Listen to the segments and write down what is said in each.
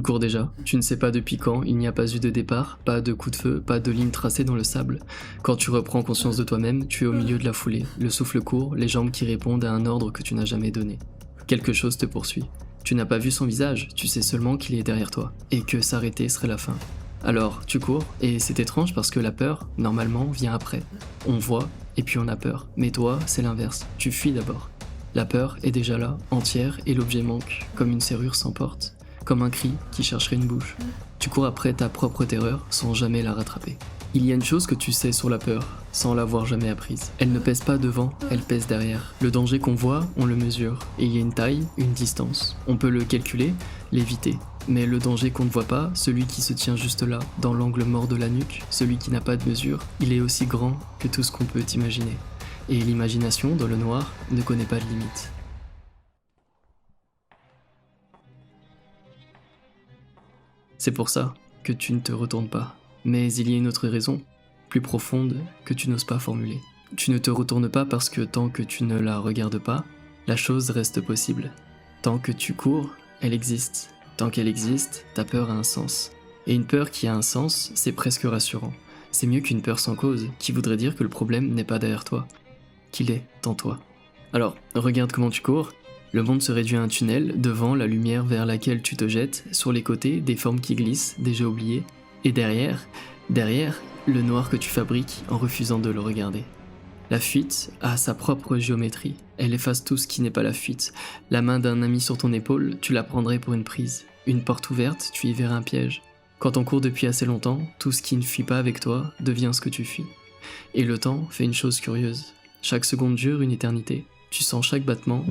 cours déjà, tu ne sais pas depuis quand, il n'y a pas eu de départ, pas de coup de feu, pas de ligne tracée dans le sable. Quand tu reprends conscience de toi-même, tu es au milieu de la foulée, le souffle court, les jambes qui répondent à un ordre que tu n'as jamais donné. Quelque chose te poursuit. Tu n'as pas vu son visage, tu sais seulement qu'il est derrière toi, et que s'arrêter serait la fin. Alors, tu cours, et c'est étrange parce que la peur, normalement, vient après. On voit, et puis on a peur. Mais toi, c'est l'inverse, tu fuis d'abord. La peur est déjà là, entière, et l'objet manque, comme une serrure sans porte, comme un cri qui chercherait une bouche. Tu cours après ta propre terreur sans jamais la rattraper. Il y a une chose que tu sais sur la peur, sans l'avoir jamais apprise. Elle ne pèse pas devant, elle pèse derrière. Le danger qu'on voit, on le mesure, et il y a une taille, une distance. On peut le calculer, l'éviter. Mais le danger qu'on ne voit pas, celui qui se tient juste là, dans l'angle mort de la nuque, celui qui n'a pas de mesure, il est aussi grand que tout ce qu'on peut imaginer. Et l'imagination, dans le noir, ne connaît pas de limite. C'est pour ça que tu ne te retournes pas. Mais il y a une autre raison, plus profonde, que tu n'oses pas formuler. Tu ne te retournes pas parce que tant que tu ne la regardes pas, la chose reste possible. Tant que tu cours, elle existe. Tant qu'elle existe, ta peur a un sens. Et une peur qui a un sens, c'est presque rassurant. C'est mieux qu'une peur sans cause, qui voudrait dire que le problème n'est pas derrière toi, qu'il est en toi. Alors, regarde comment tu cours. Le monde se réduit à un tunnel, devant la lumière vers laquelle tu te jettes, sur les côtés, des formes qui glissent, déjà oubliées, et derrière, le noir que tu fabriques en refusant de le regarder. La fuite a sa propre géométrie, elle efface tout ce qui n'est pas la fuite. La main d'un ami sur ton épaule, tu la prendrais pour une prise. Une porte ouverte, tu y verrais un piège. Quand on court depuis assez longtemps, tout ce qui ne fuit pas avec toi devient ce que tu fuis. Et le temps fait une chose curieuse. Chaque seconde dure une éternité. Tu sens chaque battement,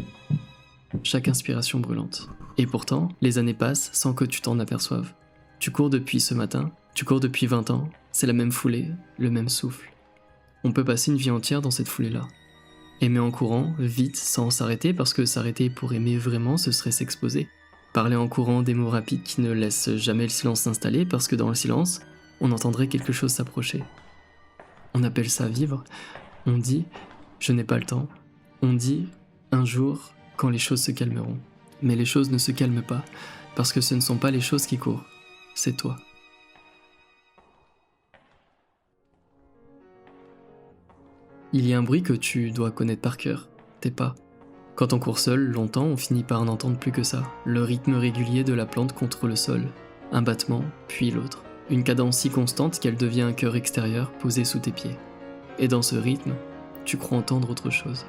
chaque inspiration brûlante. Et pourtant, les années passent sans que tu t'en aperçoives. Tu cours depuis ce matin, tu cours depuis 20 ans, c'est la même foulée, le même souffle. On peut passer une vie entière dans cette foulée-là. Aimer en courant, vite, sans s'arrêter, parce que s'arrêter pour aimer vraiment, ce serait s'exposer. Parler en courant des mots rapides qui ne laissent jamais le silence s'installer, parce que dans le silence, on entendrait quelque chose s'approcher. On appelle ça vivre. On dit « je n'ai pas le temps ». On dit « un jour, quand les choses se calmeront ». Mais les choses ne se calment pas, parce que ce ne sont pas les choses qui courent, c'est toi. Il y a un bruit que tu dois connaître par cœur, tes pas. Quand on court seul, longtemps, on finit par n'entendre plus que ça. Le rythme régulier de la plante contre le sol. Un battement, puis l'autre. Une cadence si constante qu'elle devient un cœur extérieur posé sous tes pieds. Et dans ce rythme, tu crois entendre autre chose.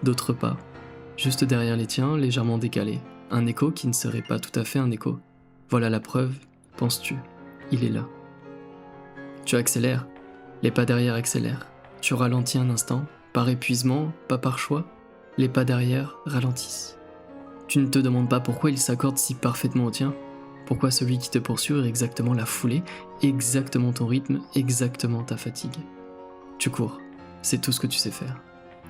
D'autres pas, juste derrière les tiens, légèrement décalés. Un écho qui ne serait pas tout à fait un écho. Voilà la preuve, penses-tu. Il est là. Tu accélères, les pas derrière accélèrent. Tu ralentis un instant, par épuisement, pas par choix, les pas derrière ralentissent. Tu ne te demandes pas pourquoi ils s'accordent si parfaitement au tien, pourquoi celui qui te poursuit est exactement la foulée, exactement ton rythme, exactement ta fatigue. Tu cours, c'est tout ce que tu sais faire.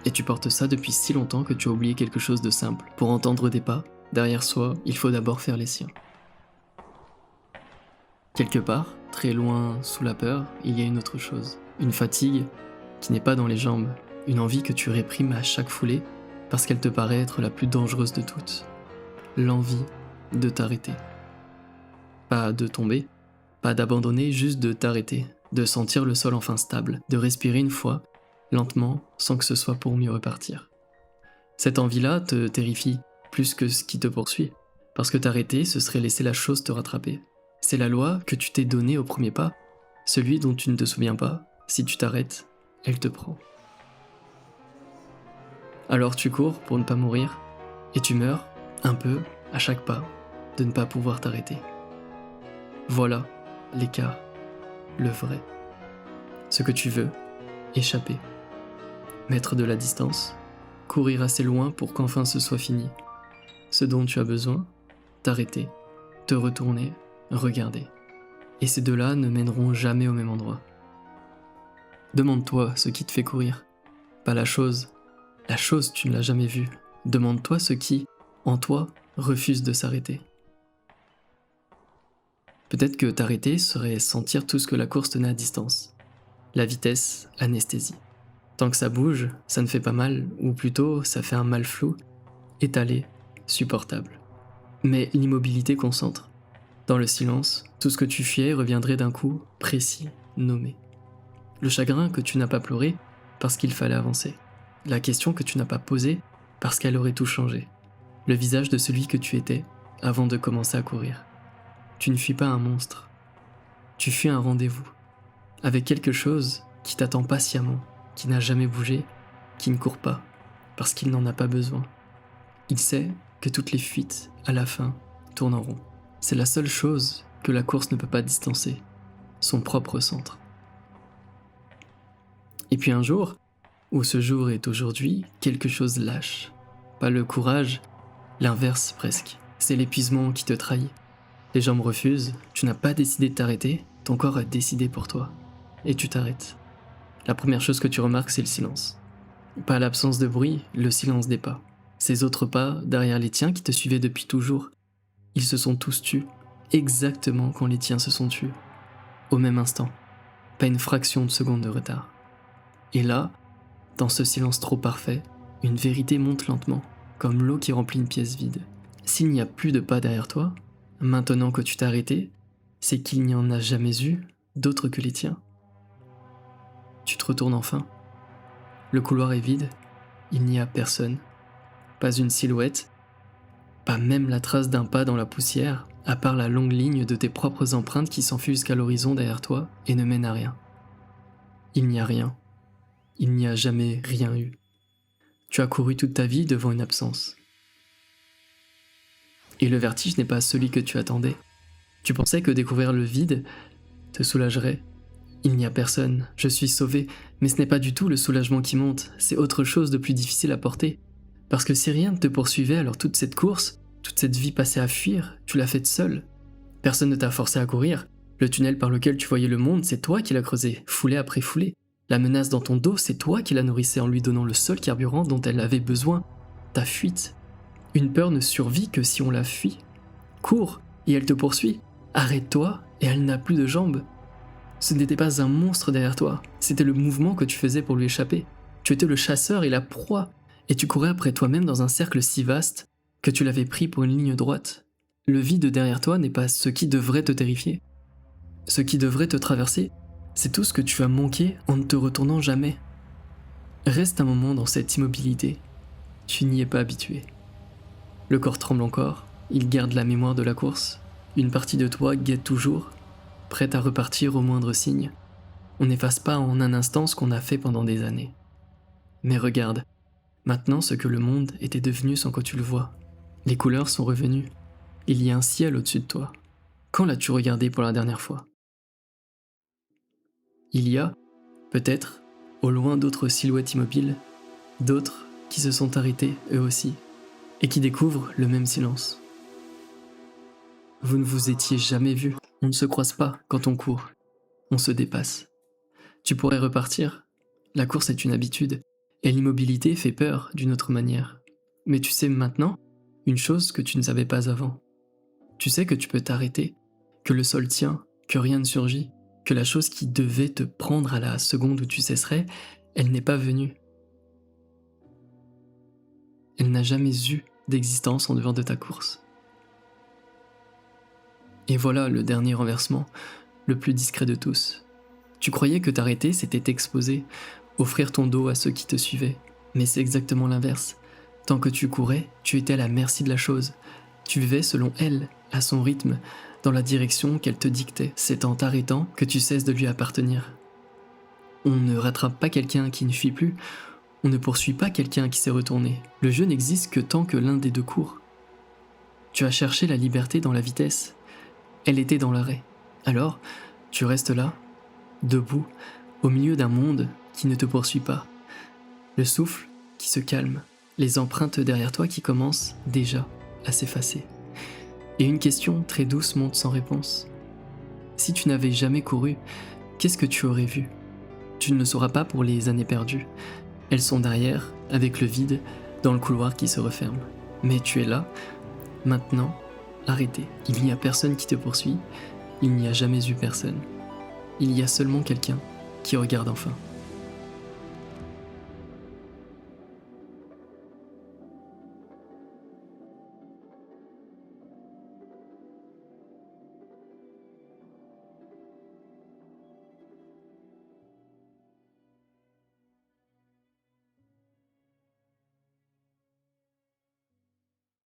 Et tu portes ça depuis si longtemps que tu as oublié quelque chose de simple. Pour entendre des pas, derrière soi, il faut d'abord faire les siens. Quelque part, très loin sous la peur, il y a une autre chose. Une fatigue qui n'est pas dans les jambes, une envie que tu réprimes à chaque foulée parce qu'elle te paraît être la plus dangereuse de toutes. L'envie de t'arrêter. Pas de tomber, pas d'abandonner, juste de t'arrêter, de sentir le sol enfin stable, de respirer une fois, lentement, sans que ce soit pour mieux repartir. Cette envie-là te terrifie, plus que ce qui te poursuit, parce que t'arrêter, ce serait laisser la chose te rattraper. C'est la loi que tu t'es donnée au premier pas, celui dont tu ne te souviens pas. Si tu t'arrêtes, elle te prend. Alors tu cours pour ne pas mourir, et tu meurs, un peu, à chaque pas, de ne pas pouvoir t'arrêter. Voilà l'écart, le vrai. Ce que tu veux, échapper. Mettre de la distance, courir assez loin pour qu'enfin ce soit fini. Ce dont tu as besoin, t'arrêter, te retourner, regarder. Et ces deux-là ne mèneront jamais au même endroit. Demande-toi ce qui te fait courir, pas la chose. La chose, tu ne l'as jamais vue. Demande-toi ce qui, en toi, refuse de s'arrêter. Peut-être que t'arrêter serait sentir tout ce que la course tenait à distance. La vitesse, l'anesthésie. Tant que ça bouge, ça ne fait pas mal, ou plutôt, ça fait un mal flou, étalé, supportable. Mais l'immobilité concentre. Dans le silence, tout ce que tu fuyais reviendrait d'un coup précis, nommé. Le chagrin que tu n'as pas pleuré parce qu'il fallait avancer. La question que tu n'as pas posée parce qu'elle aurait tout changé. Le visage de celui que tu étais avant de commencer à courir. Tu ne fuis pas un monstre. Tu fuis un rendez-vous. Avec quelque chose qui t'attend patiemment, qui n'a jamais bougé, qui ne court pas, parce qu'il n'en a pas besoin. Il sait que toutes les fuites, à la fin, tournent en rond. C'est la seule chose que la course ne peut pas distancer, son propre centre. Et puis un jour, où ce jour est aujourd'hui, quelque chose lâche. Pas le courage, l'inverse presque. C'est l'épuisement qui te trahit. Les jambes refusent, tu n'as pas décidé de t'arrêter, ton corps a décidé pour toi. Et tu t'arrêtes. La première chose que tu remarques, c'est le silence. Pas l'absence de bruit, le silence des pas. Ces autres pas derrière les tiens qui te suivaient depuis toujours. Ils se sont tous tus, exactement quand les tiens se sont tus. Au même instant. Pas une fraction de seconde de retard. Et là, dans ce silence trop parfait, une vérité monte lentement, comme l'eau qui remplit une pièce vide. S'il n'y a plus de pas derrière toi, maintenant que tu t'es arrêté, c'est qu'il n'y en a jamais eu d'autres que les tiens. Tu te retournes enfin. Le couloir est vide, il n'y a personne. Pas une silhouette, pas même la trace d'un pas dans la poussière, à part la longue ligne de tes propres empreintes qui s'enfuient jusqu'à l'horizon derrière toi et ne mènent à rien. Il n'y a rien. Il n'y a jamais rien eu. Tu as couru toute ta vie devant une absence. Et le vertige n'est pas celui que tu attendais. Tu pensais que découvrir le vide te soulagerait. Il n'y a personne, je suis sauvé, mais ce n'est pas du tout le soulagement qui monte, c'est autre chose de plus difficile à porter. Parce que si rien ne te poursuivait, alors toute cette course, toute cette vie passée à fuir, tu l'as faite seule. Personne ne t'a forcé à courir. Le tunnel par lequel tu voyais le monde, c'est toi qui l'as creusé, foulée après foulée. La menace dans ton dos, c'est toi qui la nourrissais en lui donnant le seul carburant dont elle avait besoin, ta fuite. Une peur ne survit que si on la fuit. Cours, et elle te poursuit. Arrête-toi, et elle n'a plus de jambes. Ce n'était pas un monstre derrière toi, c'était le mouvement que tu faisais pour lui échapper. Tu étais le chasseur et la proie, et tu courais après toi-même dans un cercle si vaste que tu l'avais pris pour une ligne droite. Le vide derrière toi n'est pas ce qui devrait te terrifier. Ce qui devrait te traverser, c'est tout ce que tu as manqué en ne te retournant jamais. Reste un moment dans cette immobilité. Tu n'y es pas habitué. Le corps tremble encore, il garde la mémoire de la course. Une partie de toi guette toujours, prête à repartir au moindre signe. On n'efface pas en un instant ce qu'on a fait pendant des années. Mais regarde, maintenant ce que le monde était devenu sans que tu le vois. Les couleurs sont revenues. Il y a un ciel au-dessus de toi. Quand l'as-tu regardé pour la dernière fois ? Il y a, peut-être, au loin d'autres silhouettes immobiles, d'autres qui se sont arrêtés eux aussi, et qui découvrent le même silence. Vous ne vous étiez jamais vus, on ne se croise pas quand on court, on se dépasse. Tu pourrais repartir, la course est une habitude, et l'immobilité fait peur d'une autre manière. Mais tu sais maintenant une chose que tu ne savais pas avant. Tu sais que tu peux t'arrêter, que le sol tient, que rien ne surgit, que la chose qui devait te prendre à la seconde où tu cesserais, elle n'est pas venue. Elle n'a jamais eu d'existence en dehors de ta course. Et voilà le dernier renversement, le plus discret de tous. Tu croyais que t'arrêter, c'était t'exposer, offrir ton dos à ceux qui te suivaient. Mais c'est exactement l'inverse. Tant que tu courais, tu étais à la merci de la chose. Tu vivais selon elle, à son rythme, dans la direction qu'elle te dictait. C'est en t'arrêtant que tu cesses de lui appartenir. On ne rattrape pas quelqu'un qui ne fuit plus, on ne poursuit pas quelqu'un qui s'est retourné. Le jeu n'existe que tant que l'un des deux court. Tu as cherché la liberté dans la vitesse, elle était dans l'arrêt. Alors, tu restes là, debout, au milieu d'un monde qui ne te poursuit pas. Le souffle qui se calme, les empreintes derrière toi qui commencent déjà à s'effacer. Et une question très douce monte sans réponse. Si tu n'avais jamais couru, qu'est-ce que tu aurais vu ? Tu ne le sauras pas pour les années perdues. Elles sont derrière, avec le vide, dans le couloir qui se referme. Mais tu es là, maintenant, arrêté. Il n'y a personne qui te poursuit, il n'y a jamais eu personne. Il y a seulement quelqu'un qui regarde enfin.